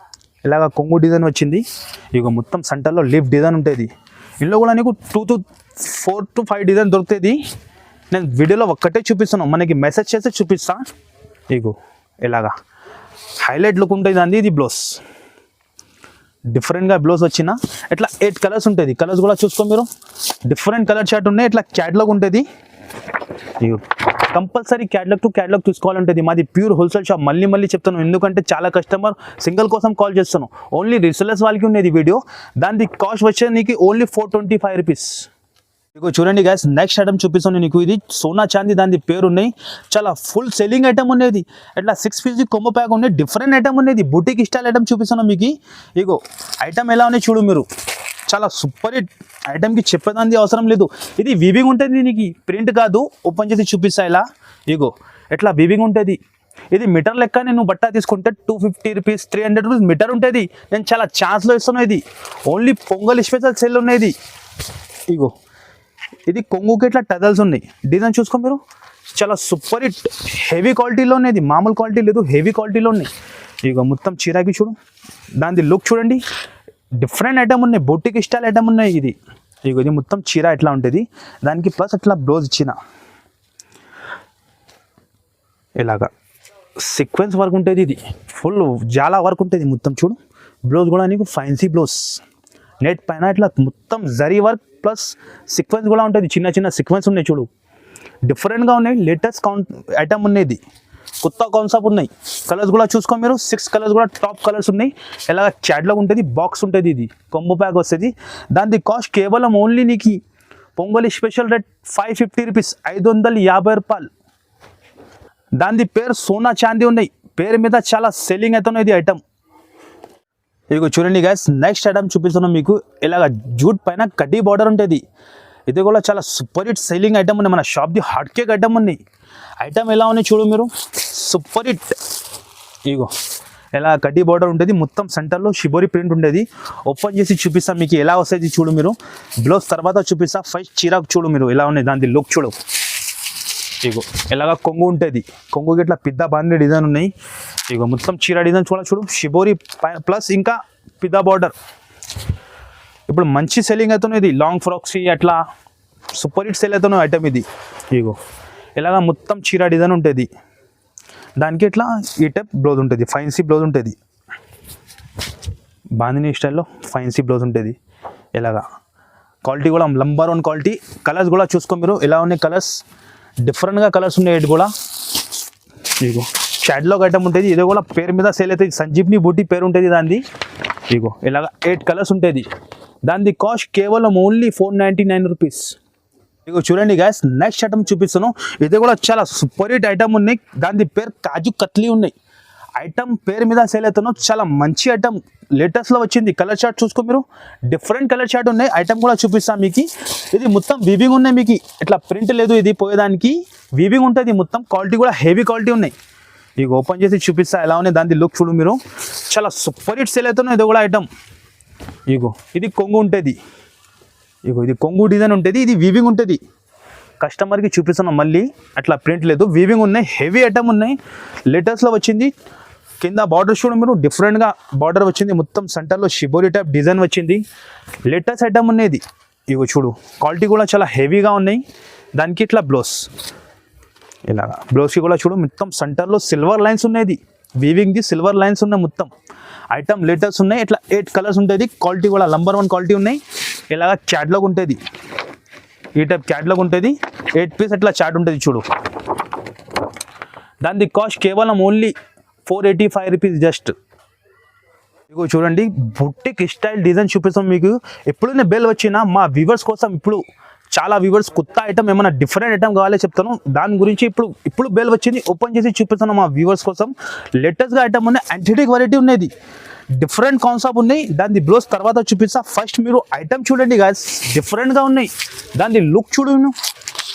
ఇలాగ కొంగు డిజైన్ వచ్చింది. ఇక మొత్తం సెంటర్లో లీఫ్ డిజైన్ ఉంటుంది. ఇందులో కూడా నీకు 2 to 4 to 5 డిజైన్ దొరుకుతుంది. నేను వీడియోలో ఒక్కటే చూపిస్తాను, మనకి మెసేజ్ చేస్తే చూపిస్తా. ఇగో ఇలాగా హైలైట్ లుక్ ఉంటుంది అండి. ఇది బ్లౌజ్, డిఫరెంట్గా బ్లౌజ్ వచ్చిన ఇట్లా 8 కలర్స్ ఉంటుంది. కలర్స్ కూడా చూసుకో మీరు, డిఫరెంట్ కలర్ చార్ట్ ఉన్నాయి. ఇట్లా క్యాటలాగ్ ఉంటుంది. కంపల్సరీ క్యాటలాగ్ టు క్యాటలాగ్ చూసుకోవాలంటుంది. మాది ప్యూర్ హోల్సేల్ షాప్. మళ్ళీ చెప్తాను, ఎందుకంటే చాలా కస్టమర్ సింగిల్ కోసం కాల్ చేస్తాను. ఓన్లీ రీసెలర్స్ వాళ్ళకి ఉండేది వీడియో. దాని కాస్ట్ వచ్చేది నీకు ఓన్లీ 425 రూపీస్. ఇగో చూడండి గైస్, నెక్స్ట్ ఐటమ్ చూపిస్తాను నీకు. ఇది సోనా చాందీ, దాని పేరు ఉన్నాయి. చాలా ఫుల్ సెల్లింగ్ ఐటమ్ ఉండేది. ఇట్లా 6 పీస్ కొమ్మ ప్యాక్ ఉన్నాయి. డిఫరెంట్ ఐటమ్ ఉండేది. బుటీక్ స్టైల్ ఐటమ్ చూపిస్తాను మీకు. ఇగో ఐటమ్ ఎలా ఉన్నాయి చూడు మీరు. చాలా సూపర్ హిట్ ఐటమ్కి చెప్పేదానికి అవసరం లేదు. ఇది వీవింగ్ ఉంటుంది నీకు, ప్రింట్ కాదు. ఓపెన్ చేసి చూపిస్తా ఇలా. ఇగో ఎట్లా వీవింగ్ ఉంటుంది. ఇది మీటర్ లెక్క నేను బట్ట తీసుకుంటే 250 రూపీస్ 300 రూపీస్ మీటర్ ఉంటుంది. నేను చాలా ఛాన్స్లో ఇస్తాను. ఇది ఓన్లీ పొంగల్ స్పెషల్ సెల్ ఉన్నది. ఇగో ఇది కొంగుకి ఇట్లా టజల్స్ ఉన్నాయి. డిజైన్ చూసుకో మీరు. చాలా సూపర్ హిట్ హెవీ క్వాలిటీలో ఉన్నది. మామూలు క్వాలిటీ లేదు, హెవీ క్వాలిటీలో ఉన్నాయి. ఇగో మొత్తం చీరాకి చూడు, దాని లుక్ చూడండి. డిఫరెంట్ ఐటమ్ ఉన్నాయి, బొట్టికి స్టైల్ ఐటమ్ ఉన్నాయి. ఇది ఇగో ఇది మొత్తం చీర ఎట్లా ఉంటుంది. దానికి ప్లస్ అట్లా బ్లౌజ్ ఇచ్చిన ఇలాగా సీక్వెన్స్ వర్క్ ఉంటుంది. ఇది ఫుల్ చాలా వర్క్ ఉంటుంది మొత్తం చూడు. బ్లౌజ్ కూడా నీకు ఫ్యాన్సీ బ్లౌజ్, నెట్ పైన ఇట్లా మొత్తం జరీ వర్క్ ప్లస్ సీక్వెన్స్ కూడా ఉంటుంది. చిన్న సీక్వెన్స్ ఉన్నాయి చూడు, డిఫరెంట్గా ఉన్నాయి. లేటెస్ట్ ఐటమ్ ఉన్నది, కొత్త కాన్సెప్ట్ ఉన్నాయి. కలర్స్ కూడా చూసుకో మీరు. 6 కలర్స్ కూడా టాప్ కలర్స్ ఉన్నాయి. ఇలాగ క్యాట్లాగ్ ఉంటుంది, బాక్స్ ఉంటుంది. ఇది కొంబో ప్యాక్ వస్తుంది. దాని కాస్ట్ కేవలం ఓన్లీ నీకు పొంగలి స్పెషల్ రేట్ 550 రూపీస్, 550 రూపాయలు. దాని పేరు సోనా చాందీ ఉన్నాయి. పేరు మీద చాలా సెల్లింగ్ అవుతున్నాయి ఇది ఐటమ్. ఇగో చూడండి గైస్, నెక్స్ట్ ఐటమ్ చూపిస్తున్నాం మీకు. ఇలాగ జూట్ పైన కడ్డీ బార్డర్ ఉంటుంది. ఇది కూడా చాలా సూపర్ హిట్ సెల్లింగ్ ఐటమ్ ఉంది. మన షాప్ది హాట్ కేక్ ఐటమ్ ఉంది. ఐటమ్ ఎలా ఉన్నాయి చూడు మీరు, సూపర్ హిట్. ఇగో ఇలా కడ్డీ బార్డర్ ఉంటుంది. మొత్తం సెంటర్లో షిబోరి ప్రింట్ ఉండేది. ఓపెన్ చేసి చూపిస్తాం మీకు ఎలా వస్తుంది చూడు మీరు. బ్లౌజ్ తర్వాత చూపిస్తా. ఫస్ట్ చీరాకు చూడు మీరు ఎలా ఉన్నాయి, దాని లుక్ చూడు. ఇగో ఇలాగ కొంగు ఉంటుంది. కొంగుకి ఇట్లా పిద్ద బాండి డిజైన్ ఉన్నాయి. ఇగో మొత్తం చీర డిజైన్ చూడు. షిబోరి ప్లస్ ఇంకా పిద్ద బార్డర్. ఇప్పుడు మంచి సెల్లింగ్ అవుతున్నాయి. ఇది లాంగ్ ఫ్రాక్స్ అట్లా సూపర్ హిట్ సెల్ అవుతున్నాయి ఐటమ్ ఇది. ఇగో ఇలాగ మొత్తం చీర డిజైన్ ఉంటుంది. దానికి ఇట్లా ఈ టైప్ బ్లౌజ్ ఉంటుంది, ఫ్యాన్సీ బ్లౌజ్ ఉంటుంది. బాందిని స్టైల్లో ఫ్యాన్సీ బ్లౌజ్ ఉంటుంది. ఇలాగా క్వాలిటీ కూడా నంబర్ 1 క్వాలిటీ. కలర్స్ కూడా చూసుకో మీరు ఎలా ఉన్నాయి. కలర్స్ డిఫరెంట్గా కలర్స్ ఉన్నాయి. ఇది కూడా ఇగో క్యాటలాగ్ ఐటమ్ ఉంటుంది. ఇది కూడా పేరు మీద సేల్ అవుతుంది. సంజీవ్ని బూటీ పేరు ఉంటుంది దాన్ని. ఇగో ఇలాగ 8 కలర్స్ ఉంటుంది. దాని కాస్ట్ కేవలం ఓన్లీ 499 రూపీస్. ఇగో చూడండి గ్యాస్, నెక్స్ట్ ఐటమ్ చూపిస్తాను. ఇది కూడా చాలా సూపర్ హిట్ ఐటమ్ ఉన్నాయి. దాని పేరు కాజు కత్లీ ఉన్నాయి. ఐటమ్ పేరు మీద సేల్ అవుతున్నాం. చాలా మంచి ఐటమ్, లేటెస్ట్లో వచ్చింది. కలర్ చార్ట్ చూసుకో మీరు. డిఫరెంట్ కలర్ చార్ట్ ఉన్నాయి. ఐటమ్ కూడా చూపిస్తాను మీకు. ఇది మొత్తం వీవింగ్ ఉన్నాయి మీకు. ఇట్లా ప్రింట్ లేదు, ఇది పోయేదానికి వీవింగ్ ఉంటుంది మొత్తం. క్వాలిటీ కూడా హెవీ క్వాలిటీ ఉన్నాయి. ఇక ఓపెన్ చేసి చూపిస్తా ఎలా ఉన్నాయి. దాని లుక్ చూడు మీరు. చాలా సూపర్ హిట్ సేల్ అవుతున్నాయి. ఇది కూడా ఐటమ్. ఇగో ఇది కొంగు ఉంటుంది. ఇగో ఇది కొంగు డిజైన్ ఉంటుంది. ఇది వీవింగ్ ఉంటుంది. కస్టమర్కి చూపిస్తున్నాం మళ్ళీ. అట్లా ప్రింట్ లేదు, వీవింగ్ ఉన్నాయి. హెవీ ఐటమ్ ఉన్నాయి. లేటెస్ట్లో వచ్చింది. కింద బార్డర్ చూడు మీరు. డిఫరెంట్గా బార్డర్ వచ్చింది. మొత్తం సెంటర్లో షిబోరి టైప్ డిజైన్ వచ్చింది. లేటెస్ట్ ఐటమ్ ఉన్నది. ఇగో చూడు, క్వాలిటీ కూడా చాలా హెవీగా ఉన్నాయి. దానికి ఇట్లా బ్లౌజ్, ఇలాగా బ్లౌజ్కి కూడా చూడు. మొత్తం సెంటర్లో సిల్వర్ లైన్స్ ఉన్నాయి. వీవింగ్ది సిల్వర్ లైన్స్ ఉన్నాయి. మొత్తం ఐటమ్ లేటెస్ట్ ఉన్నాయి. ఇట్లా 8 కలర్స్ ఉంటుంది. క్వాలిటీ కూడా నంబర్ 1 క్వాలిటీ ఉన్నాయి. ఇలాగ క్యాట్లాగ్ ఉంటుంది. ఈ టైప్ క్యాట్లాగ్ ఉంటుంది. 8 పీస్ అట్లా చార్ట్ ఉంటుంది చూడు. దాని కాస్ట్ కేవలం ఓన్లీ 485 రూపీస్ జస్ట్. ఇగో చూడండి, బుట్టిక్ స్టైల్ డిజైన్ చూపిస్తాం మీకు. ఎప్పుడైనా బెల్ వచ్చినా మా వ్యూవర్స్ కోసం, ఇప్పుడు చాలా వ్యూవర్స్ కొత్త ఐటమ్ ఏమైనా డిఫరెంట్ ఐటమ్ కావాలో చెప్తాను. దాని గురించి ఇప్పుడు బెల్ వచ్చింది. ఓపెన్ చేసి చూపిస్తాను మా వ్యూవర్స్ కోసం. లేటెస్ట్గా ఐటమ్ ఉన్నాయి. యాంటిక్ వెరైటీ ఉన్నది. డిఫరెంట్ కాన్సెప్ట్ ఉన్నాయి. దాని బ్లౌజ్ తర్వాత చూపిస్తా. ఫస్ట్ మీరు ఐటమ్ చూడండి గాయస్, డిఫరెంట్గా ఉన్నాయి. దాని లుక్ చూడు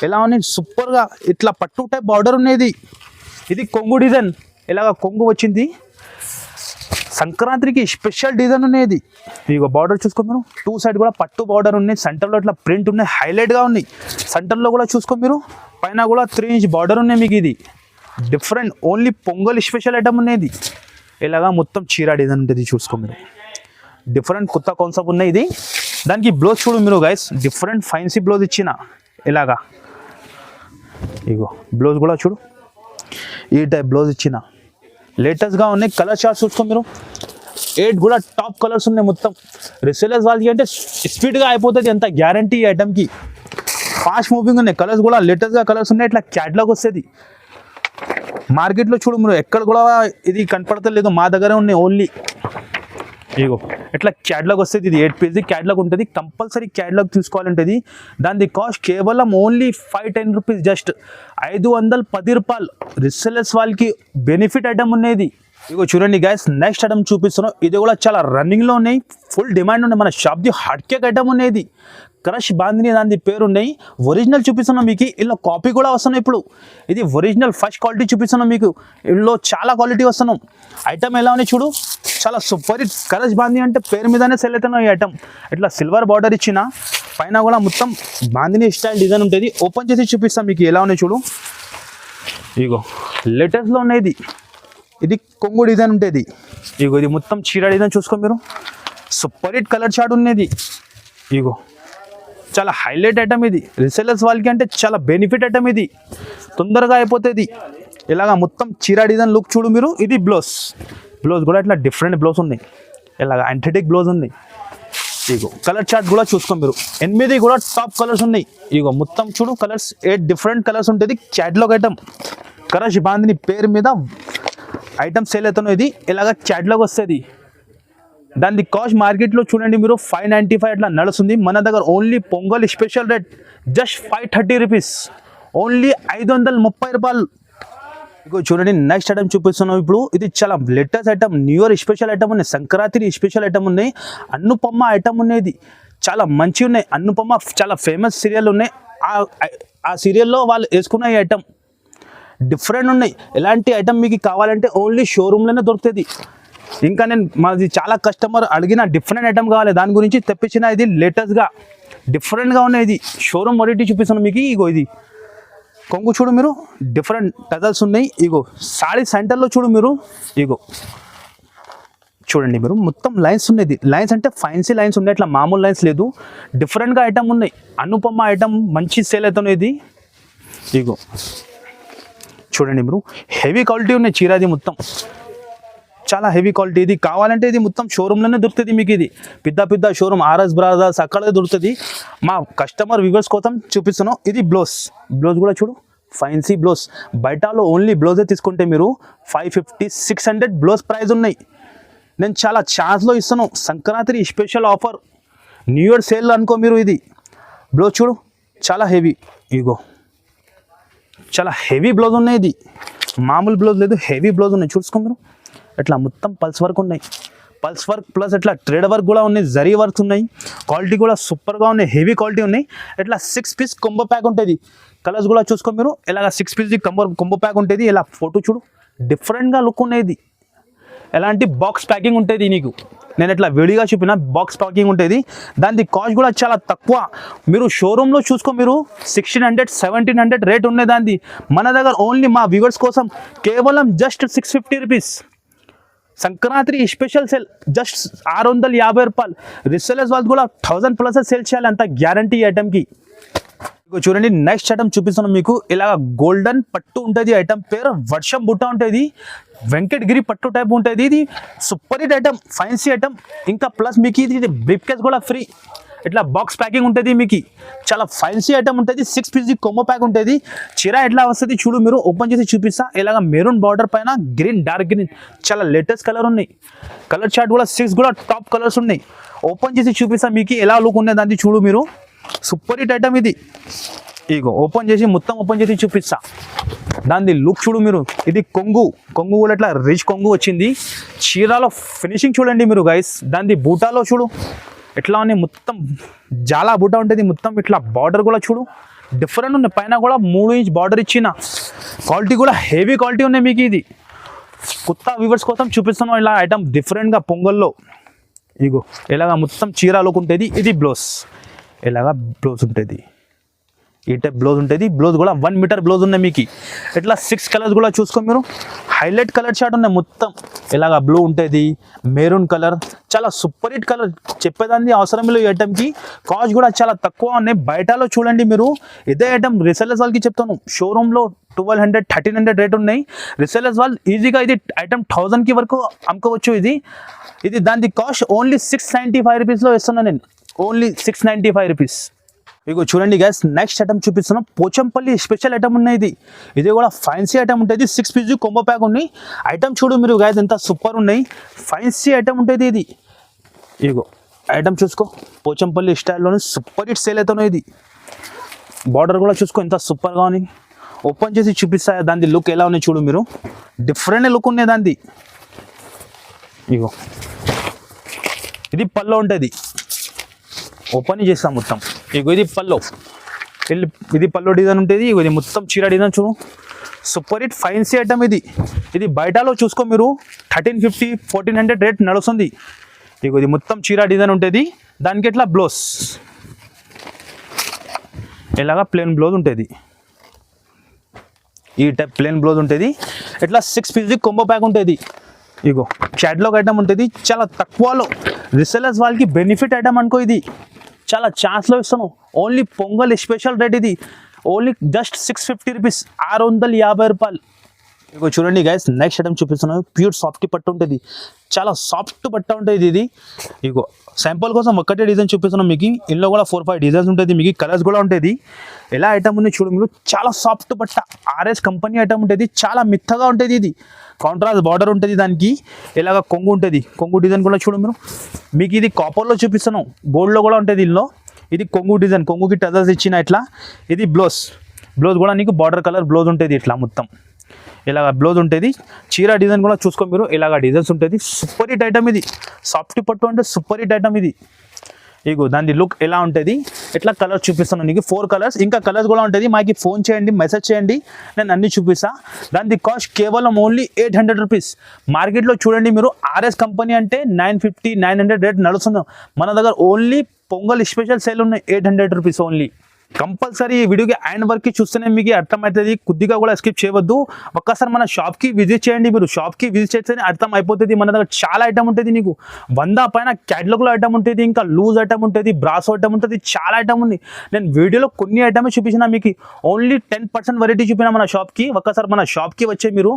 ఎలా ఉన్నాయి. సూపర్గా ఇట్లా పట్టు టైప్ బార్డర్ ఉన్నది. ఇది కొంగు డిజైన్. ఇలాగ కొంగు వచ్చింది. సంక్రాంతికి స్పెషల్ డిజైన్ ఉన్నది. ఇక బార్డర్ చూసుకో మీరు. 2 సైడ్ కూడా పట్టు బార్డర్ ఉన్నాయి. సెంటర్లో ఇట్లా ప్రింట్ ఉన్నాయి. హైలైట్గా ఉన్నాయి. సెంటర్లో కూడా చూసుకో మీరు. పైన కూడా 3 ఇంచ్ బార్డర్ ఉన్నాయి మీకు. ఇది different only pongal special item ఉన్నది. ఇలాగా మొత్తం చీర డిజైన్ ఉంటుంది. చూసుకో మీరు. డిఫరెంట్ కొత్త కాన్సెప్ట్ ఉన్నాయి. ఇది దానికి బ్లౌజ్ చూడు మీరు గైస్. డిఫరెంట్ ఫ్యాన్సీ బ్లౌజ్ ఇచ్చిన ఇలాగా. ఇగో బ్లౌజ్ కూడా చూడు. ఈ టైప్ బ్లౌజ్ ఇచ్చిన లేటెస్ట్గా ఉన్నాయి. కలర్ చార్ట్ చూసుకో మీరు. ఎయిట్ కూడా టాప్ కలర్స్ ఉన్నాయి మొత్తం. రీసేలర్స్ వాళ్ళకి అంటే స్పీడ్గా అయిపోతుంది, ఎంత గ్యారంటీ ఈ ఐటమ్కి. ఫాస్ట్ మూవింగ్ ఉన్నాయి, కలర్స్ కూడా లేటెస్ట్గా కలర్స్ ఉన్నాయి. ఇట్లా క్యాట్లాగ్ వస్తుంది. మార్కెట్లో చూడు మీరు ఎక్కడ కూడా ఇది కనపడతలేదు, మా దగ్గరే ఉన్నాయి ఓన్లీ. ఇగో ఇట్లా క్యాట్లాగ్ వస్తుంది. ఇది 8 పీస్ క్యాట్లాగ్ ఉంటుంది. కంపల్సరీ క్యాట్లాగ్ చూసుకోవాలంటుంది. దాని కాస్ట్ కేవలం ఓన్లీ 510 రూపీస్, జస్ట్ 510 రూపాయలు. రీసెలర్స్ వాళ్ళకి బెనిఫిట్ ఐటమ్ ఉన్నది. ఇగో చూడండి గైస్, నెక్స్ట్ ఐటమ్ చూపిస్తున్నాం. ఇది కూడా చాలా రన్నింగ్లో ఉన్నాయి, ఫుల్ డిమాండ్ ఉన్నాయి. మన షాప్ది హాట్ కేక్ ఐటమ్ ఉన్నది. క్రష్ బాందిని దాని పేరు ఉన్నాయి. ఒరిజినల్ చూపిస్తున్నాం మీకు. ఇలా కాపీ కూడా వస్తున్నాయి ఇప్పుడు. ఇది ఒరిజినల్ ఫస్ట్ క్వాలిటీ చూపిస్తున్నాం మీకు. ఇందులో చాలా క్వాలిటీ వస్తున్నాం. ఐటమ్ ఎలా ఉన్నాయి చూడు, చాలా సూపర్ హిట్. క్రష్ బాందిని అంటే పేరు మీదనే సెల్ అవుతున్నాం ఈ ఐటమ్. ఇట్లా సిల్వర్ బార్డర్ ఇచ్చిన పైన కూడా మొత్తం బాందిని స్టైల్ డిజైన్ ఉంటుంది. ఓపెన్ చేసి చూపిస్తాం మీకు ఎలా ఉన్నాయి చూడు. ఇగో లేటెస్ట్లో ఉన్నాయి. ఇది కొంగు డిజైన్ ఉంటుంది. ఇగో ఇది మొత్తం చీర డిజైన్ చూసుకో మీరు. సూపర్ హిట్ కలర్ చార్ట్ ఉన్నది. ఇగో చాలా హైలైట్ ఐటమ్ ఇది. రీసెలర్స్ వాళ్ళకి అంటే చాలా బెనిఫిట్ ఐటమ్ ఇది, తొందరగా అయిపోతుంది. ఇలాగా మొత్తం చీర డిజైన్ లుక్ చూడు మీరు. ఇది బ్లౌజ్ కూడా ఇట్లా డిఫరెంట్ బ్లౌజ్ ఉన్నాయి. ఇలాగా యాంథెటిక్ బ్లౌజ్ ఉంది. ఇగో కలర్ చార్ట్ కూడా చూసుకో మీరు. 8 కూడా టాప్ కలర్స్ ఉన్నాయి. ఇగో మొత్తం చూడు కలర్స్, 8 డిఫరెంట్ కలర్స్ ఉంటుంది. క్యాట్లాగ్ ఐటమ్ క్రష్ బాందిని పేరు మీద ఐటమ్ సేల్ అవుతున్నాయి. ఇది ఇలాగా క్యాట్లాగ్ వస్తుంది. దాని కాస్ట్ మార్కెట్లో చూడండి మీరు 595 అట్లా నడుస్తుంది. మన దగ్గర only pongal special rate just 530 rupees, only 530 రూపాయలు. ఇగో చూడండి నెక్స్ట్ ఐటమ్ చూపిస్తున్నాం ఇప్పుడు. ఇది చాలా latest item, new year special item ఉన్నాయి, సంక్రాంతి స్పెషల్ ఐటమ్ ఉన్నాయి. అనుపమ ఐటమ్ ఉన్నది, చాలా మంచిగా ఉన్నాయి. అనుపమ చాలా ఫేమస్ సీరియల్ ఉన్నాయి. ఆ సీరియల్లో వాళ్ళు వేసుకున్న ఈ ఐటమ్ డిఫరెంట్ ఉన్నాయి. ఎలాంటి ఐటమ్ మీకు కావాలంటే ఓన్లీ షోరూమ్లోనే దొరుకుతుంది. ఇంకా నేను మాది చాలా కస్టమర్ అడిగిన డిఫరెంట్ ఐటమ్ కావాలి, దాని గురించి తెప్పించిన. ఇది లేటెస్ట్గా డిఫరెంట్గా ఉన్నాయి. ఇది షోరూమ్ వెరైటీ చూపిస్తాను మీకు. ఇగో ఇది కొంగు చూడు మీరు, డిఫరెంట్ టజల్స్ ఉన్నాయి. ఇగో సారీ సెంటర్లో చూడు మీరు. ఇగో చూడండి మీరు, మొత్తం లైన్స్ ఉన్నాయి. లైన్స్ అంటే ఫ్యాన్సీ లైన్స్ ఉన్నాయి, ఇట్లా మామూలు లైన్స్ లేదు. డిఫరెంట్గా ఐటమ్ ఉన్నాయి. అనుపమ ఐటమ్ మంచి సేల్ అవుతున్నాయి. ఇది ఇగో చూడండి మీరు, హెవీ క్వాలిటీ ఉన్నాయి చీర. అది మొత్తం చాలా హెవీ క్వాలిటీ. ఇది కావాలంటే ఇది మొత్తం షోరూమ్లోనే దొరుకుతుంది మీకు. ఇది పెద్ద షోరూమ్ ఆర్ఎస్ బ్రదర్స్ అక్కడే దొరుకుతుంది. మా కస్టమర్ వ్యూవర్స్ కోసం చూపిస్తున్నాం. ఇది బ్లౌజ్ కూడా చూడు, ఫ్యాన్సీ బ్లౌజ్. బయటలో ఓన్లీ బ్లౌజే తీసుకుంటే మీరు 550-600 బ్లౌజ్ ప్రైస్ ఉన్నాయి. నేను చాలా ఛాన్స్లో ఇస్తాను. Sankranti special offer, new year sale అనుకో మీరు. ఇది బ్లౌజ్ చూడు, చాలా హెవీ. ఇగో చాలా హెవీ బ్లౌజ్ ఉన్నాయి. ఇది మామూలు బ్లౌజ్ లేదు, హెవీ బ్లౌజ్ ఉన్నాయి. చూసుకో మీరు, ఇట్లా మొత్తం పల్స్ వర్క్ ఉన్నాయి. పల్స్ వర్క్ ప్లస్ ఇట్లా ట్రేడ్ వర్క్ కూడా ఉన్నాయి, జరీ వర్క్స్ ఉన్నాయి. క్వాలిటీ కూడా సూపర్గా ఉన్నాయి, హెవీ క్వాలిటీ ఉన్నాయి. ఇట్లా 6 పీస్ కొంబో ప్యాక్ ఉంటుంది. కలర్స్ కూడా చూసుకో మీరు. ఇలాగ 6 పీస్ కొంబో ప్యాక్ ఉంటుంది. ఇలా ఫోటో చూడు, డిఫరెంట్గా లుక్ ఉన్నది. ఎలాంటి బాక్స్ ప్యాకింగ్ ఉంటుంది నీకు. నేను ఇట్లా విడిగా చూపిన బాక్స్ ప్యాకింగ్ ఉంటుంది. దాని కాస్ట్ కూడా చాలా తక్కువ. మీరు షోరూంలో చూసుకో మీరు, 1600-1700 రేట్ ఉన్నాయి దాన్ని. మన దగ్గర ఓన్లీ మా వ్యూవర్స్ కోసం కేవలం just 650 rupees. Sankranti special sale just 650 రూపాయలు. రీసెలర్స్ వాళ్ళు కూడా 1000+ సేల్ చేయాలి, అంత గ్యారంటీ ఈ ఐటమ్కి. చూడండి నెక్స్ట్ ఐటమ్ చూపిస్తున్నాం మీకు. ఇలా గోల్డెన్ పట్టు ఉంటుంది. ఐటమ్ పేరు వర్షం బుట్ట ఉంటుంది. వెంకటగిరి పట్టు టైప్ ఉంటుంది. ఇది super hit item, fancy item. ఇంకా ప్లస్ మీకు ఇది బ్రీఫ్ కేస్ కూడా ఫ్రీ. ఇట్లా బాక్స్ ప్యాకింగ్ ఉంటుంది మీకు. చాలా ఫ్యాన్సీ ఐటమ్ ఉంటుంది. 6 పీస్ కొమ్మో ప్యాక్ ఉంటుంది. చీర ఎట్లా వస్తుంది చూడు మీరు. ఓపెన్ చేసి చూపిస్తా. ఇలాగ మెరూన్ బార్డర్ పైన గ్రీన్, డార్క్ గ్రీన్, చాలా లేటెస్ట్ కలర్ ఉన్నాయి. కలర్ చార్ట్ కూడా 6 కూడా టాప్ కలర్స్ ఉన్నాయి. ఓపెన్ చేసి చూపిస్తా మీకు ఎలా లుక్ ఉన్నాయి దాన్ని చూడు మీరు. సూపర్ హిట్ ఐటమ్ ఇది. ఇగో ఓపెన్ చేసి మొత్తం ఓపెన్ చేసి చూపిస్తా. దాని లుక్ చూడు మీరు. ఇది కొంగు కూడా ఇట్లా రిచ్ కొంగు వచ్చింది. చీరలో ఫినిషింగ్ చూడండి మీరు గైస్. దాని బూటాలో చూడు ఎట్లా ఉన్నాయి. మొత్తం చాలా బూటా ఉంటుంది. మొత్తం ఇట్లా బార్డర్ కూడా చూడు డిఫరెంట్ ఉన్నాయి. పైన కూడా 3 ఇంచ్ బార్డర్ ఇచ్చిన. క్వాలిటీ కూడా హెవీ క్వాలిటీ ఉన్నాయి మీకు. ఇది కొత్త వ్యూవర్స్ కోసం చూపిస్తున్నాం ఇలా ఐటమ్ డిఫరెంట్గా పొంగల్లో. ఇగో ఇలాగా మొత్తం చీర లుక్ ఉంటుంది. ఇది బ్లౌజ్, ఇలాగా బ్లౌజ్ ఉంటుంది. ఈ టైప్ బ్లౌజ్ ఉంటుంది. బ్లౌజ్ కూడా 1 మీటర్ బ్లౌజ్ ఉన్నాయి మీకు. ఇట్లా 6 కలర్స్ కూడా చూసుకో మీరు. హైలైట్ కలర్ చార్ట్ ఉన్నాయి మొత్తం. ఇలాగా బ్లూ ఉంటుంది, మెరూన్ కలర్, చాలా సూపర్ హిట్ కలర్. చెప్పేదాన్ని అవసరం లేదు ఈ ఐటమ్కి. కాస్ట్ కూడా చాలా తక్కువ ఉన్నాయి. బయటలో చూడండి మీరు. ఇదే ఐటమ్ రీసెలర్స్ వాళ్ళకి చెప్తాను, షోరూంలో 1200 1300 రేట్ ఉన్నాయి. రీసెలర్స్ వాళ్ళు ఈజీగా ఇది ఐటమ్ 1000కి వరకు అమ్ముకోవచ్చు. ఇది దాని కాస్ట్ ఓన్లీ 695 రూపీస్లో ఇస్తున్నాను నేను, ఓన్లీ 695 రూపీస్. ఇగో చూడండి గైస్, నెక్స్ట్ ఐటమ్ చూపిస్తున్నాం. పోచంపల్లి స్పెషల్ ఐటమ్ ఉన్నాయి. ఇది కూడా ఫ్యాన్సీ ఐటమ్ ఉంటుంది. 6 పీస్ కొంబో ప్యాక్ ఉన్నాయి. ఐటమ్ చూడు మీరు గైస్, ఎంత సూపర్ ఉన్నాయి. ఫ్యాన్సీ ఐటమ్ ఉంటుంది ఇది. ఇగో ఐటమ్ చూసుకో, పోచంపల్లి స్టైల్లోనే సూపర్ హిట్ సేల్ అవుతున్నాయి. ఇది బార్డర్ కూడా చూసుకో ఎంత సూపర్గా ఉంది. ఓపెన్ చేసి చూపిస్తా దాని లుక్ ఎలా ఉన్నాయి చూడు మీరు. డిఫరెంట్ లుక్ ఉన్నాయి దాన్ని. ఇగో ఇది పల్లో ఉంటుంది. ఓపెన్ చేస్తాం మొత్తం. ఇగో ఇది పల్లో, ఇది పల్లో డిజైన్ ఉంటుంది. ఇది మొత్తం చీర డిజైన్ చూడు, సూపర్ హిట్ ఫ్యాన్సీ ఐటమ్ ఇది బయటలో చూసుకో మీరు 1350 1400 రేట్ నడుస్తుంది. ఇగో ఇది మొత్తం చీర డిజైన్ ఉంటుంది. దానికి ఎట్లా బ్లౌజ్ ఇలాగా ప్లెయిన్ బ్లౌజ్ ఉంటుంది. ఈ టైప్ ప్లెయిన్ బ్లౌజ్ ఉంటుంది. ఇట్లా 6 పీస్ కొంబో ప్యాక్ ఉంటుంది. ఇగో క్యాటలాగ్ ఐటమ్ ఉంటుంది. చాలా తక్కువలో రీసెలర్స్ వాళ్ళకి బెనిఫిట్ ఐటమ్ అనుకో. ఇది చాలా ఛాన్స్లో ఇస్తాను. ఓన్లీ పొంగల్ స్పెషల్ రేట్ ఇది. ఓన్లీ జస్ట్ 650 రూపీస్, 650 రూపాయలు. ఇగో చూడండి గైస్, నెక్స్ట్ ఐటమ్ చూపిస్తున్నాను. ప్యూర్ సాఫ్ట్ పట్టు ఉంటుంది. చాలా సాఫ్ట్ పట్ట ఉంటుంది ఇది. ఇగో శాంపుల్ కోసం ఒక్కటే డిజైన్ చూపిస్తున్నాం మీకు. ఇందులో కూడా 4-5 డిజైన్స్ ఉంటుంది. మీకు కలర్స్ కూడా ఉంటుంది. ఎలా ఐటమ్ ఉంది చూడు మీరు. చాలా సాఫ్ట్ పట్ట, ఆర్ఎస్ కంపెనీ ఐటమ్ ఉంటుంది. చాలా మిత్తగా ఉంటుంది. ఇది కాంట్రాస్ట్ బార్డర్ ఉంటుంది. దానికి ఇలాగ కొంగు ఉంటుంది. కొంగు డిజైన్ కూడా చూడు మీరు. మీకు ఇది కాపర్లో చూపిస్తున్నాం, గోల్డ్లో కూడా ఉంటుంది. ఇందులో ఇది కొంగు డిజైన్, కొంగుకి టజల్స్ ఇచ్చిన ఇట్లా. ఇది బ్లౌజ్ కూడా నీకు బార్డర్ కలర్ బ్లౌజ్ ఉంటుంది. ఇట్లా మొత్తం ఇలాగ బ్లౌజ్ ఉంటుంది. చీర డిజైన్ కూడా చూసుకో మీరు. ఇలాగ డిజైన్స్ ఉంటుంది. సూపర్ హిట్ ఐటమ్ ఇది. సాఫ్ట్ పట్టు అంటే సూపర్ హిట్ ఐటమ్ ఇది. ఇగో దాని లుక్ ఎలా ఉంటుంది. ఇట్లా కలర్స్ చూపిస్తాను నీకు, 4 కలర్స్. ఇంకా కలర్స్ కూడా ఉంటుంది. మాకు ఫోన్ చేయండి, మెసేజ్ చేయండి, నేను అన్ని చూపిస్తా. దాని కాస్ట్ కేవలం ఓన్లీ 800 రూపీస్. మార్కెట్లో చూడండి మీరు, ఆర్ఎస్ కంపెనీ అంటే 950 900 రేట్ నడుస్తుంది. మన దగ్గర ఓన్లీ పొంగల్ స్పెషల్ సేల్ ఉన్నాయి 800 రూపీస్ ఓన్లీ. కంపల్సరీ ఈ వీడియోకి అండ్ వరకు చూస్తేనే మీకు అర్థమవుతుంది. కొద్దిగా కూడా స్కిప్ చేయవద్దు. ఒక్కసారి మన షాప్కి విజిట్ చేయండి. మీరు షాప్కి విజిట్ చేస్తేనే అర్థం అయిపోతుంది. మన దగ్గర చాలా ఐటమ్ ఉంటుంది. నీకు 100 పైన క్యాటలాగ్లో ఐటమ్ ఉంటుంది. ఇంకా లూజ్ ఐటమ్ ఉంటుంది, బ్రాసో ఐటమ్ ఉంటుంది. చాలా ఐటమ్ ఉంది. నేను వీడియోలో కొన్ని ఐటమే చూపించిన మీకు. ఓన్లీ 10% వెరైటీ చూపిన మన షాప్కి. ఒక్కసారి మన షాప్కి వచ్చే మీరు.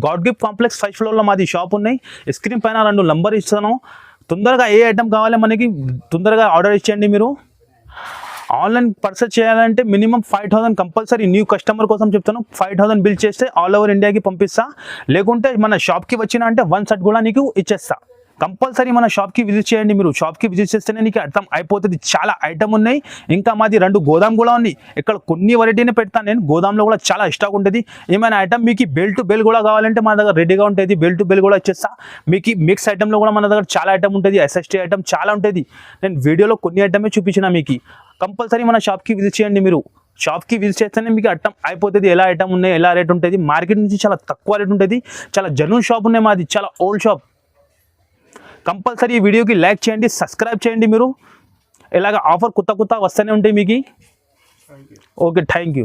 గాడ్ గిఫ్ట్ కాంప్లెక్స్ 5th ఫ్లోర్లో మాది షాప్ ఉన్నాయి. స్క్రీన్ పైన 2 నంబర్ ఇస్తాను. తొందరగా ఏ ఐటమ్ కావాలి మనకి తొందరగా ఆర్డర్ ఇచ్చేయండి మీరు. ఆన్లైన్ పర్చేస్ చేయాలంటే మినిమం 5000 కంపల్సరీ. న్యూ కస్టమర్ కోసం చెప్తాను, 5000 బిల్ చేస్తే ఆల్ ఓవర్ ఇండియాకి పంపిస్తా. లేకుంటే మన షాప్కి వచ్చినా అంటే 1 సెట్ కూడా నీకు ఇచ్చేస్తా. కంపల్సరీ మన షాప్కి విజిట్ చేయండి మీరు. షాప్కి విజిట్ చేస్తేనే నీకు అర్థం అయిపోతుంది. చాలా ఐటమ్ ఉన్నాయి. ఇంకా మాది 2 గోదాం కూడా ఉంది. ఇక్కడ కొన్ని వెరైటీనే పెడతాను నేను. గోదాంలో కూడా చాలా స్టాక్ ఉంటుంది. ఏమైనా ఐటమ్ మీకు బెల్ టు బెల్ కూడా కావాలంటే మన దగ్గర రెడీగా ఉంటుంది. బెల్ టు బెల్ కూడా ఇచ్చేస్తా. మీకు మిక్స్ ఐటమ్లో కూడా మన దగ్గర చాలా ఐటమ్ ఉంటుంది. ఎస్ఎస్టీ ఐటమ్ చాలా ఉంటుంది. నేను వీడియోలో కొన్ని ఐటమే చూపించిన మీకు. కంపల్సరీ మన షాప్కి విజిట్ చేయండి మీరు. షాప్కి విజిట్ చేస్తేనే మీకు అర్థం అయిపోతుంది ఎలా ఐటమ్ ఉన్నాయి, ఎలా రేట్ ఉంటుంది. మార్కెట్ నుంచి చాలా తక్కువ రేట్ ఉంటుంది. చాలా జెన్యూన్ షాప్ ఉన్నాయి మాది, చాలా ఓల్డ్ షాప్. కంపల్సరీ ఈ వీడియోకి లైక్ చేయండి, సబ్స్క్రైబ్ చేయండి మీరు. ఇలాగ ఆఫర్ కొత్త వస్తూనే ఉంటాయి మీకు. Okay, thank you.